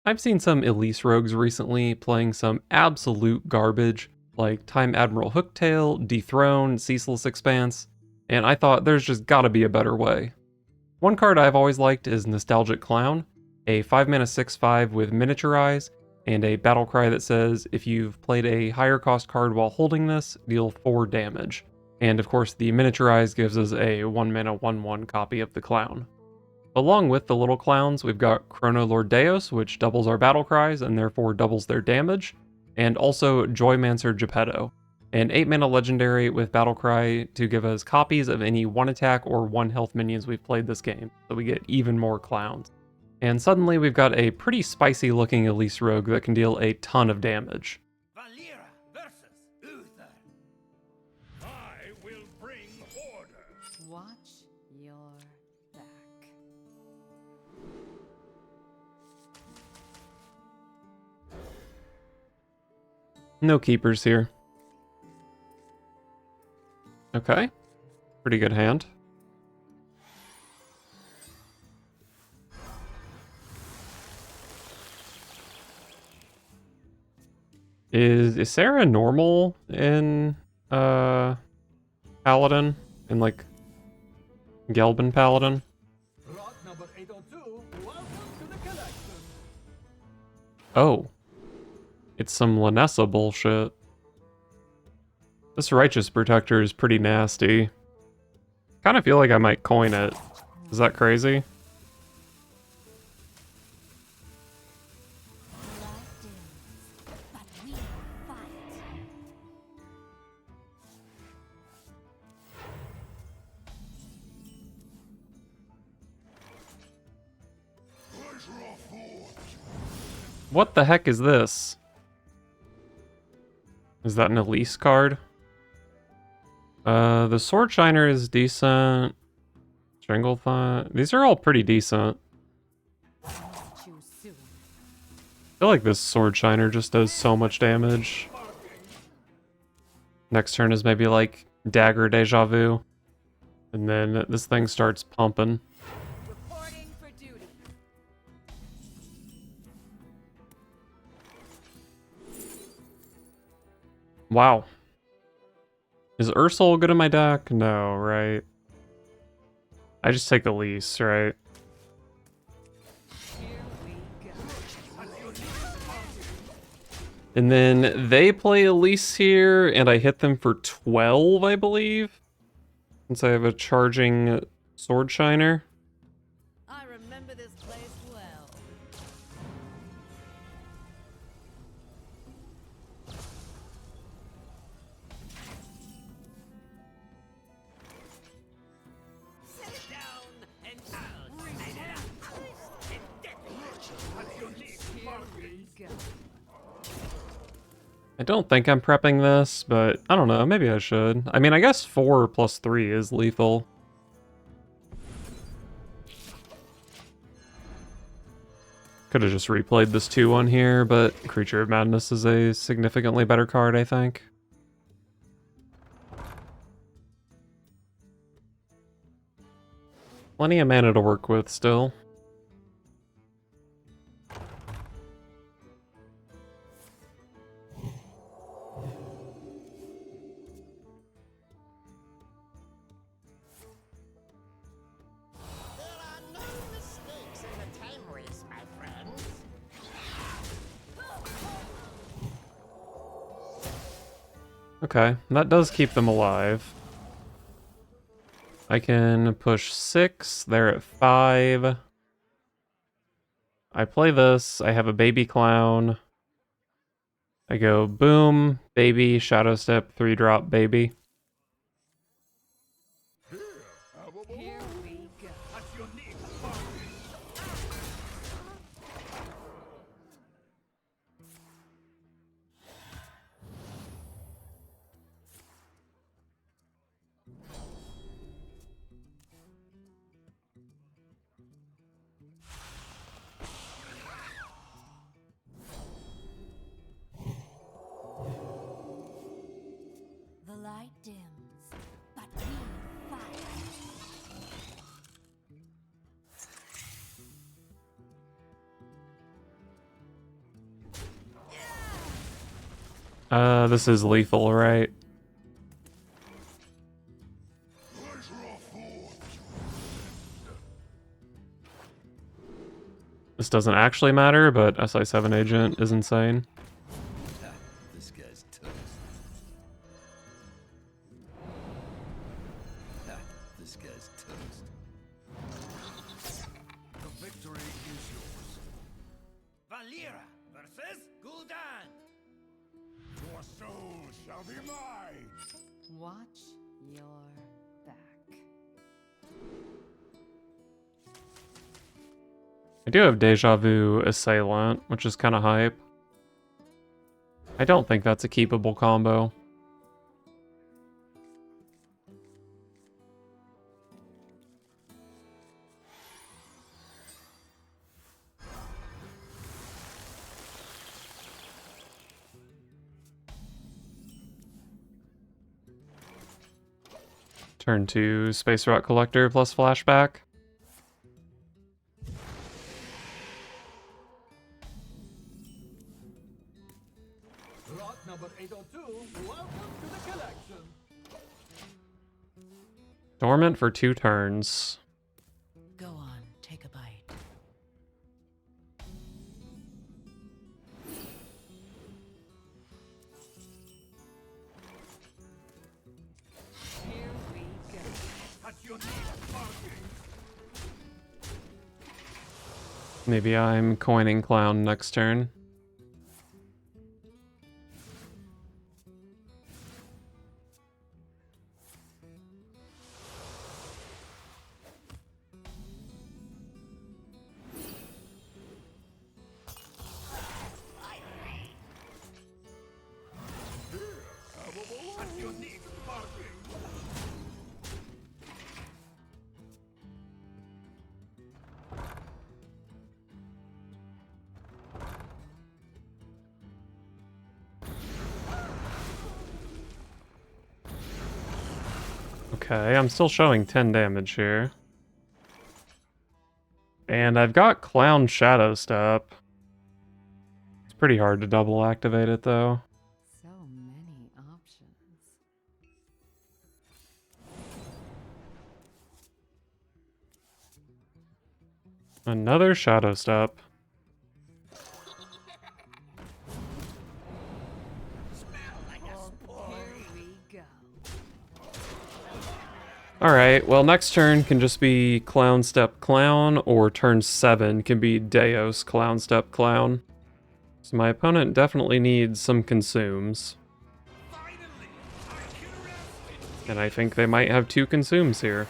I've seen some Elise rogues recently playing some absolute garbage, like Time Admiral Hooktail, Dethrone, Ceaseless Expanse, and I thought there's just gotta be a better way. One card I've always liked is Nostalgic Clown, a 5-mana 6/5 with Miniaturize, and a battle cry that says if you've played a higher cost card while holding this, deal 4 damage. And of course the Miniaturize gives us a 1-mana 1/1 copy of the clown. Along with the little clowns, we've got Chrono Lord Deus, which doubles our battle cries and therefore doubles their damage, and also Joymancer Geppetto, an 8-mana legendary with battle cry to give us copies of any 1 attack or 1 health minions we've played this game, so we get even more clowns. And suddenly we've got a pretty spicy looking Elise rogue that can deal a ton of damage. Valera versus Uther. I will bring order. Watch your back. No keepers here. Okay. Pretty good hand. Is Sarah normal in Paladin? In like Gelbin Paladin? Lot number 802. Welcome to the collection. Oh. It's some Lanessa bullshit. This Righteous Protector is pretty nasty. Kinda feel like I might coin it. Is that crazy? What the heck is this? Is that an Elise card? The Sword Shiner is decent. Stranglethorn. These are all pretty decent. I feel like this Sword Shiner just does so much damage. Next turn is maybe like Dagger Deja Vu. And then this thing starts pumping. Reporting for duty. Wow. Is Ursol good in my deck? No, right? I just take Elise, right? Here we go. And then they play Elise here, and I hit them for 12, I believe. Since I have a charging Sword Shiner. I remember this place well. Sit down and I'll read it up. And death. Here we go. I don't think I'm prepping this, but I don't know, maybe I should. I mean, I guess 4 plus 3 is lethal. Could have just replayed this 2-1 here, but Creature of Madness is a significantly better card, I think. Plenty of mana to work with still. There are no mistakes in the Timeways, my friends. Okay, that does keep them alive. I can push 6, they're at 5. I play this, I have a baby clown. I go boom, baby, shadow step, 3-drop, baby. Here we go. At your needs. The light This is lethal, right? This doesn't actually matter, but SI7 agent is insane. This guy's toast. This guy's toast. The victory is yours. Valera versus Gul'dan. Your soul shall be mine. Watch your back. I do have Deja Vu Assailant, which is kind of hype. I don't think that's a keepable combo. Turn to Space Rock Collector plus Flashback. Lot number 802, welcome to the collection. Dormant for 2 turns. Go on, take a bite. Here we go. Touch your knees, barking. Maybe I'm coining Clown next turn. Touch your knees, barking. Okay, I'm still showing 10 damage here. And I've got Clown Shadow Step. It's pretty hard to double activate it though. So many options. Another Shadow Step. Here we go. Alright, well next turn can just be Clown Step Clown, or turn 7 can be Deos Clown Step Clown. So my opponent definitely needs some consumes. And I think they might have 2 consumes here.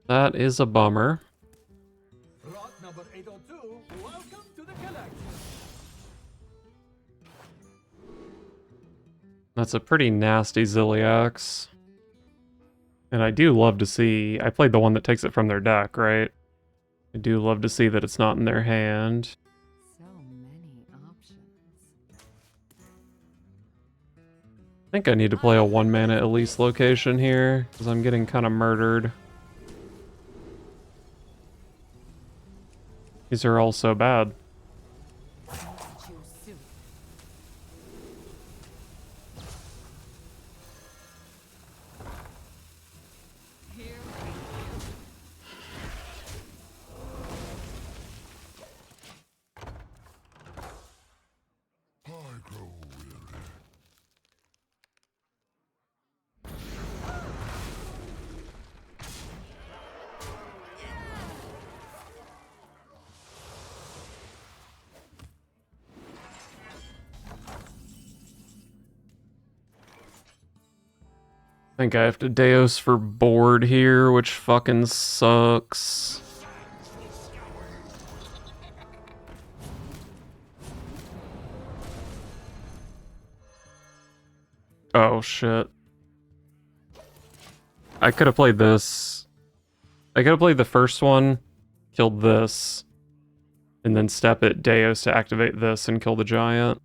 That is a bummer. Lot number 802, welcome to the collection. That's a pretty nasty Ziliax. And I do love to see... I played the one that takes it from their deck, right? I do love to see that it's not in their hand. So many options. I think I need to play a 1 mana Elise location here, because I'm getting kind of murdered. These are all so bad. Choose soon. Here we go. I think I have to Deos for board here, which fucking sucks. Oh shit. I could have played this. I could have played the first one, killed this, and then step it Deos to activate this and kill the giant.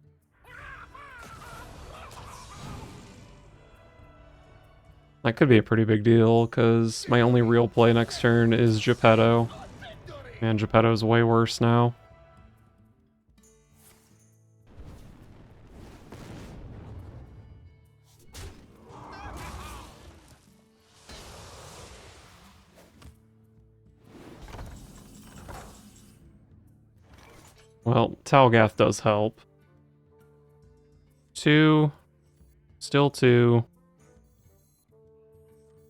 That could be a pretty big deal, because my only real play next turn is Geppetto. And Geppetto's way worse now. Well, Talgath does help. 2. Still 2.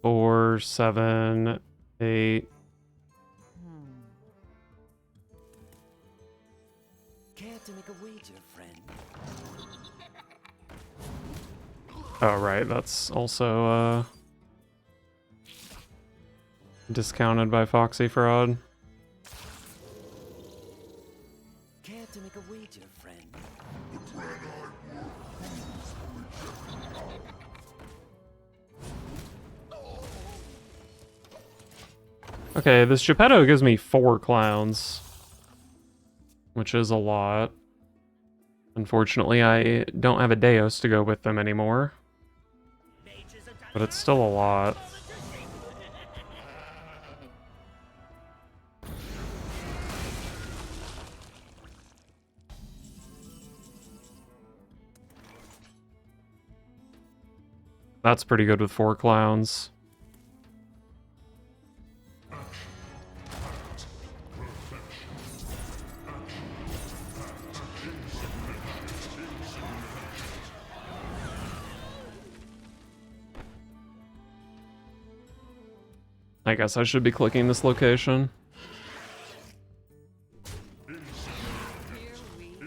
4, 7, 8. Care to make a wager, friend? Oh, right, that's also, discounted by Foxy Fraud. Care to make a wager, friend? Okay, this Geppetto gives me 4 clowns, which is a lot. Unfortunately, I don't have a Deus to go with them anymore, but it's still a lot. That's pretty good with 4 clowns. I guess I should be clicking this location. Here we go.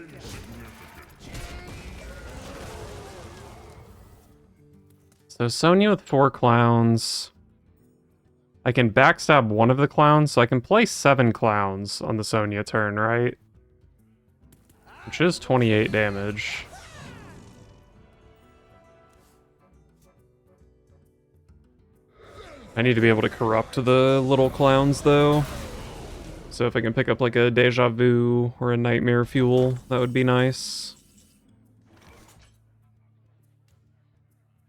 So Sonya with 4 clowns. I can backstab one of the clowns, so I can play 7 clowns on the Sonya turn, right? Which is 28 damage. I need to be able to corrupt the little clowns, though. So if I can pick up like a Deja Vu or a Nightmare Fuel, that would be nice.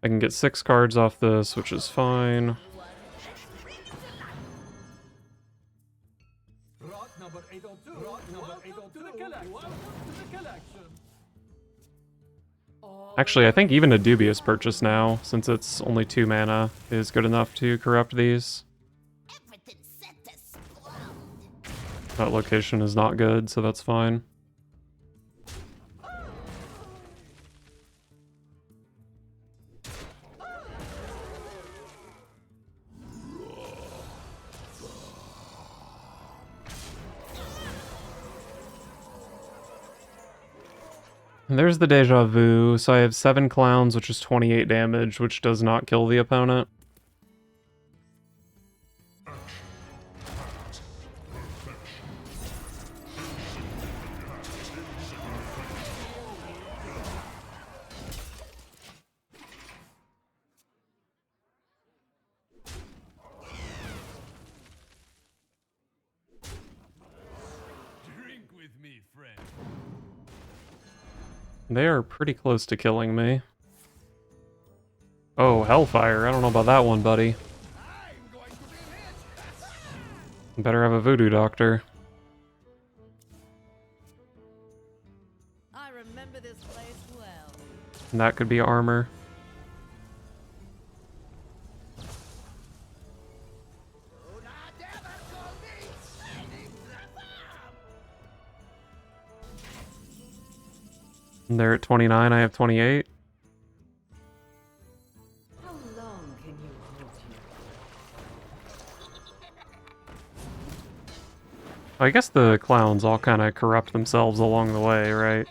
I can get 6 cards off this, which is fine. Rot number 802. Rot number 802 to the collection. Welcome to the collection. Actually, I think even a dubious purchase now, since it's only 2 mana, is good enough to corrupt these. Everything's set to explode. That location is not good, so that's fine. And there's the Deja Vu, so I have 7 clowns, which is 28 damage, which does not kill the opponent. Drink with me, friend. They are pretty close to killing me. Oh, Hellfire. I don't know about that one, buddy. I'm going to be rich. Better have a voodoo doctor. I remember this place well. And that could be armor. Do not ever call me Shining Trevor! And they're at 29, I have 28. How long can you hold here? I guess the clowns all kind of corrupt themselves along the way, right?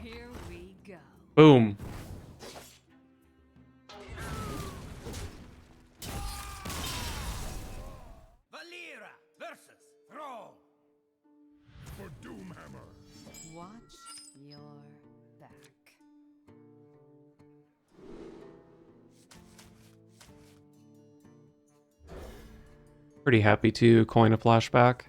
Here we go. Boom. Valera versus Thrall. For Doomhammer. Watch your back. Pretty happy to coin a flashback.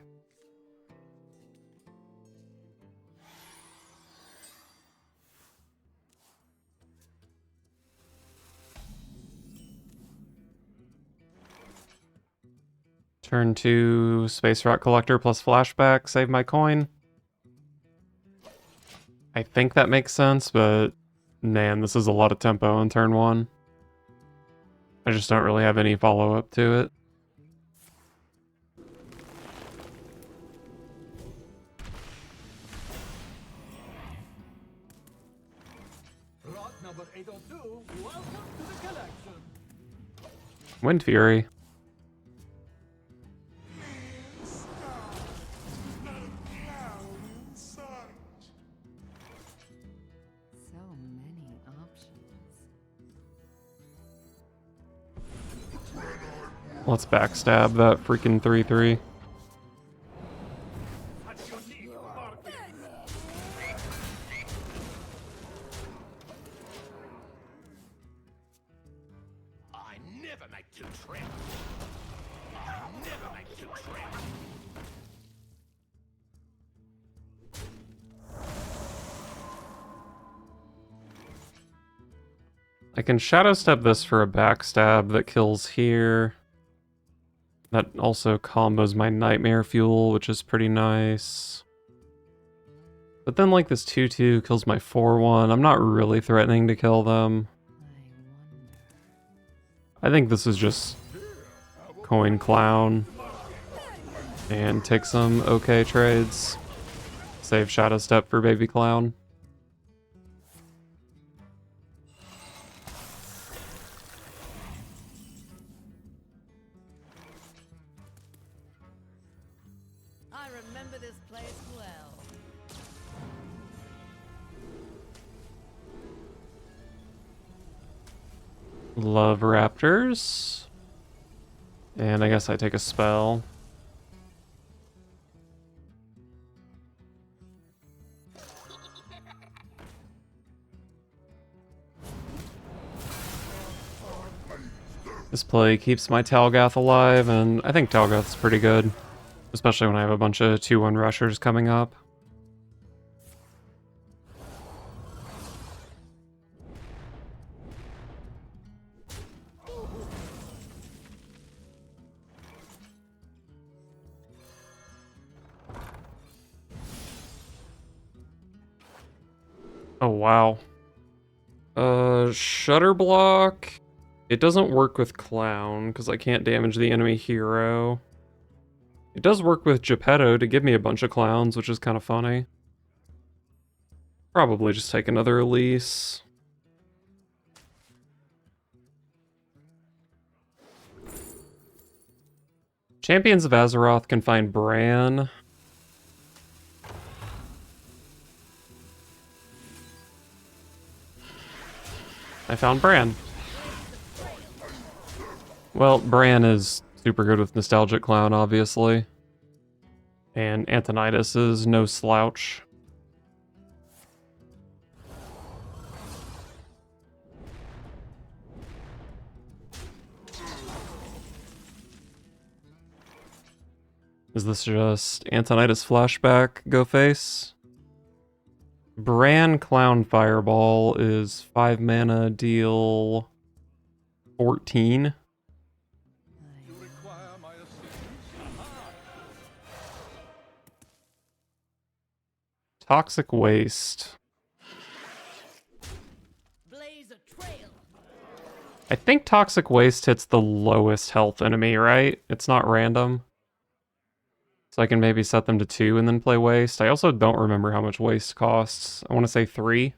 Turn to Space Rock Collector plus flashback, save my coin. I think that makes sense, but man, this is a lot of tempo on turn 1. I just don't really have any follow-up to it. Lot number 802, welcome to the collection. Wind Fury. So many options. Let's backstab that freaking 3/3. I never make two trips. I never make two trips. I can Shadow Step this for a backstab that kills here. That also combos my Nightmare Fuel, which is pretty nice. But then like this 2/2 kills my 4/1. I'm not really threatening to kill them. I think this is just coin Clown and take some okay trades. Save Shadow Step for Baby Clown. I remember this place well. Love Raptors. And I guess I take a spell. This play keeps my Talgath alive, and I think Talgath's pretty good. Especially when I have a bunch of 2/1 rushers coming up. Oh, wow. Shutter Block. It doesn't work with Clown, because I can't damage the enemy hero. It does work with Geppetto to give me a bunch of clowns, which is kind of funny. Probably just take another Elise. Champions of Azeroth can find Bran. I found Bran. Well, Bran is super good with Nostalgic Clown, obviously. And Antonidas is no slouch. Is this just Antonidas flashback, go face? Bran Clown Fireball is 5 mana, deal 14. You require my assistance? Toxic Waste. Blaze a trail. I think Toxic Waste hits the lowest health enemy, right? It's not random. So I can maybe set them to 2 and then play Waste. I also don't remember how much Waste costs. I want to say 3.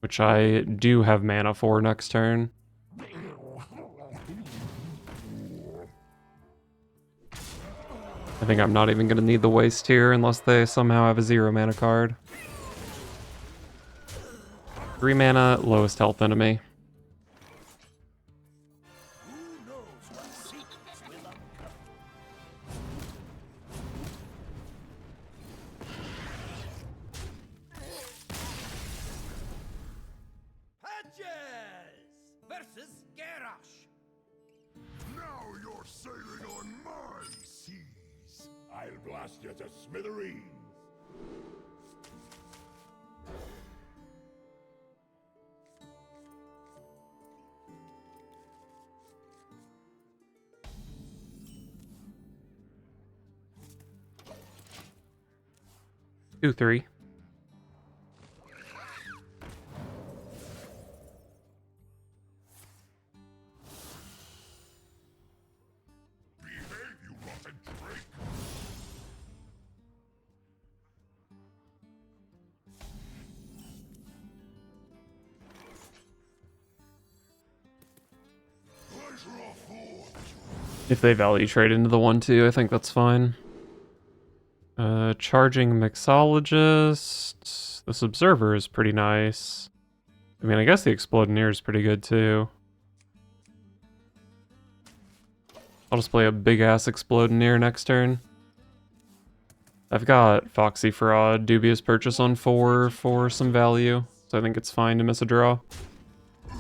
Which I do have mana for next turn. I think I'm not even going to need the Waste here unless they somehow have a 0 mana card. 3 mana, lowest health enemy. Who knows what secrets will uncover? Patches versus Garrosh. Now you're sailing on my seas. I'll blast you to smithereens. Two, three. Behave, you rotten drake. Pleasure affords. If they value trade into the 1-2, I think that's fine. Charging Mixologist. This Observer is pretty nice. I mean, I guess the Explodineer is pretty good too. I'll just play a big-ass Explodineer next turn. I've got Foxy Fraud, Dubious Purchase on 4 for some value, so I think it's fine to miss a draw. You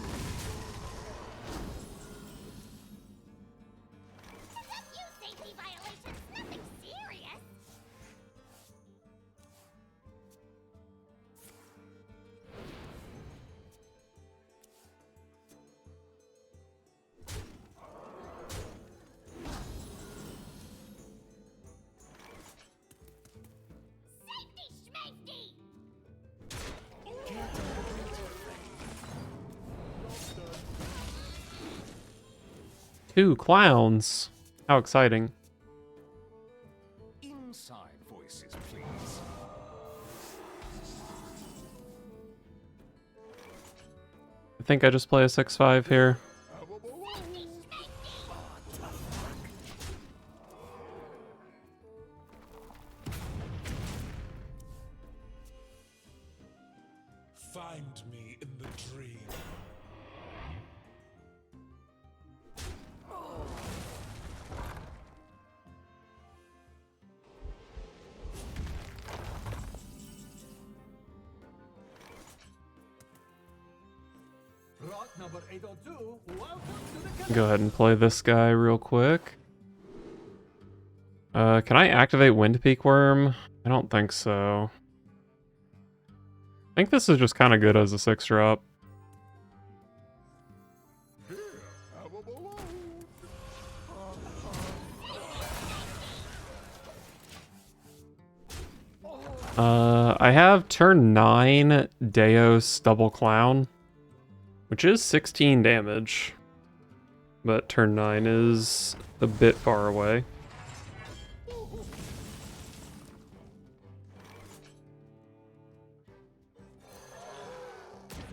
safety violations, nothing serious. Safety schmafety! 2 clowns! How exciting. Inside voices, please. I think I just play a 6-5 here. Find me in the dream. Rot number 802, welcome to the killer. Go ahead and play this guy real quick. Can I activate Wind Peak Worm? I don't think so. I think this is just kind of good as a 6-drop. Here, have a balloon. I have turn 9 Deos Double Clown, which is 16 damage, but turn 9 is a bit far away.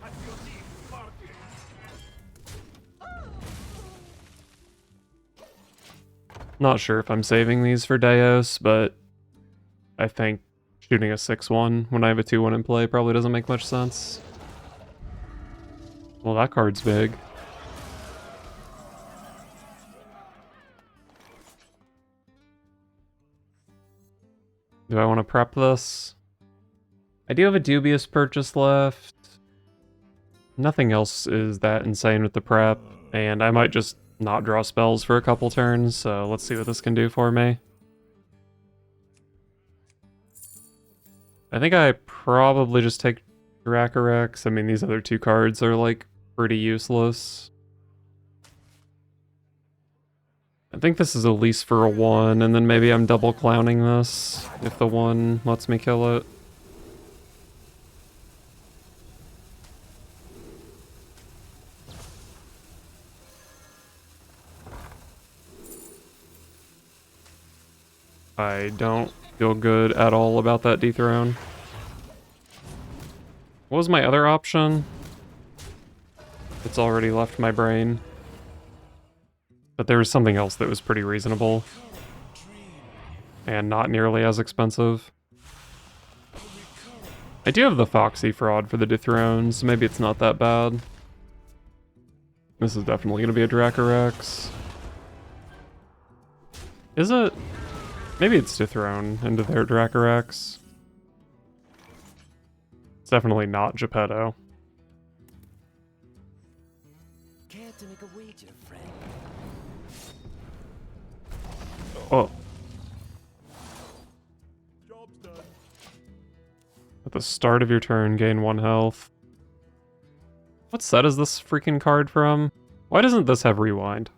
At your team's party. Not sure if I'm saving these for Deos, but I think shooting a 6-1 when I have a 2-1 in play probably doesn't make much sense. Well, that card's big. Do I want to prep this? I do have a Dubious Purchase left. Nothing else is that insane with the prep, and I might just not draw spells for a couple turns, so let's see what this can do for me. I think I probably just take Dracorex. I mean, these other 2 cards are, like, pretty useless. I think this is at least for a 1, and then maybe I'm double clowning this if the 1 lets me kill it. I don't feel good at all about that dethrone. What was my other option? It's already left my brain. But there was something else that was pretty reasonable. And not nearly as expensive. I do have the Foxy Fraud for the dethrone, so maybe it's not that bad. This is definitely going to be a Dracorex. Is it? Maybe it's dethrone into their Dracorex. It's definitely not Geppetto. Care to make a wager, friend? Oh, Job's done. at the start of your turn, gain 1 health. What set is this freaking card from? Why doesn't this have rewind?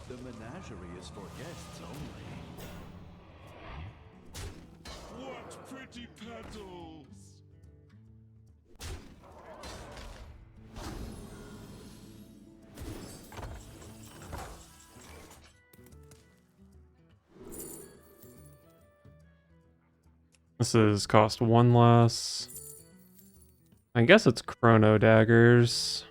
The menagerie is for guests only. What pretty petals! This is cost 1 less. I guess it's Chrono Daggers.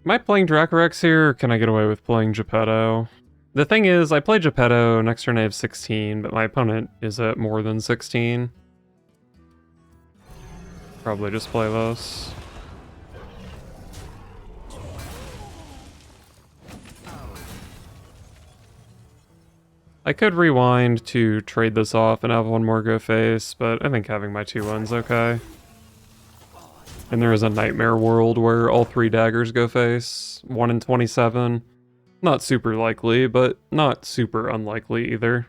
Am I playing Dracorex here, or can I get away with playing Geppetto? The thing is, I play Geppetto, next turn I have 16, but my opponent is at more than 16. Probably just play this. I could rewind to trade this off and have 1 more go face, but I think having my 2-1's okay. And there is a nightmare world where all 3 daggers go face. 1 in 27. Not super likely, but not super unlikely either.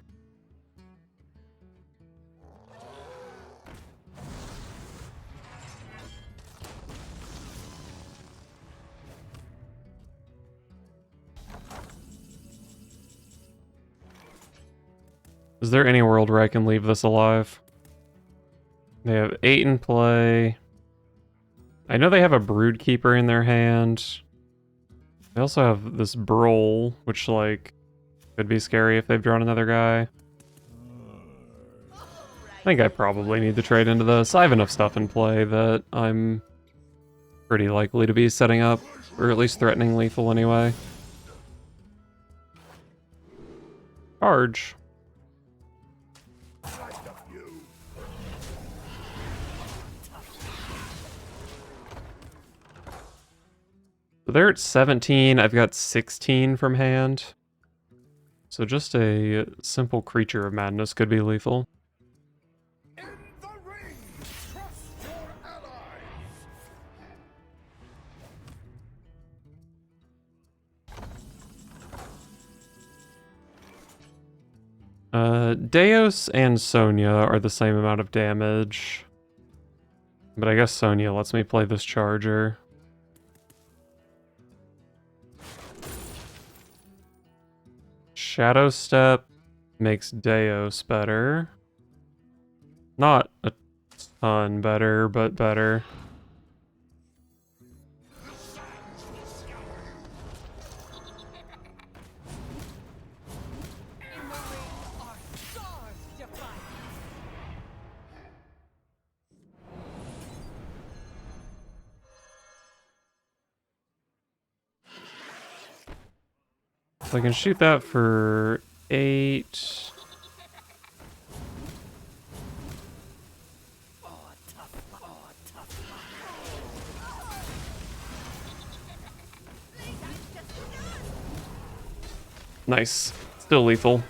Is there any world where I can leave this alive? They have 8 in play. I know they have a Broodkeeper in their hand. They also have this Brawl, which, like, could be scary if they've drawn another guy. I think I probably need to trade into this. I have enough stuff in play that I'm pretty likely to be setting up, or at least threatening lethal anyway. Charge. So they're at 17, I've got 16 from hand. So just a simple Creature of Madness could be lethal. In the ring! Trust your allies! Deus and Sonya are the same amount of damage. But I guess Sonya lets me play this Charger. Shadow Step makes Deus better. Not a ton better, but better. So I can shoot that for 8. Nice. Still lethal.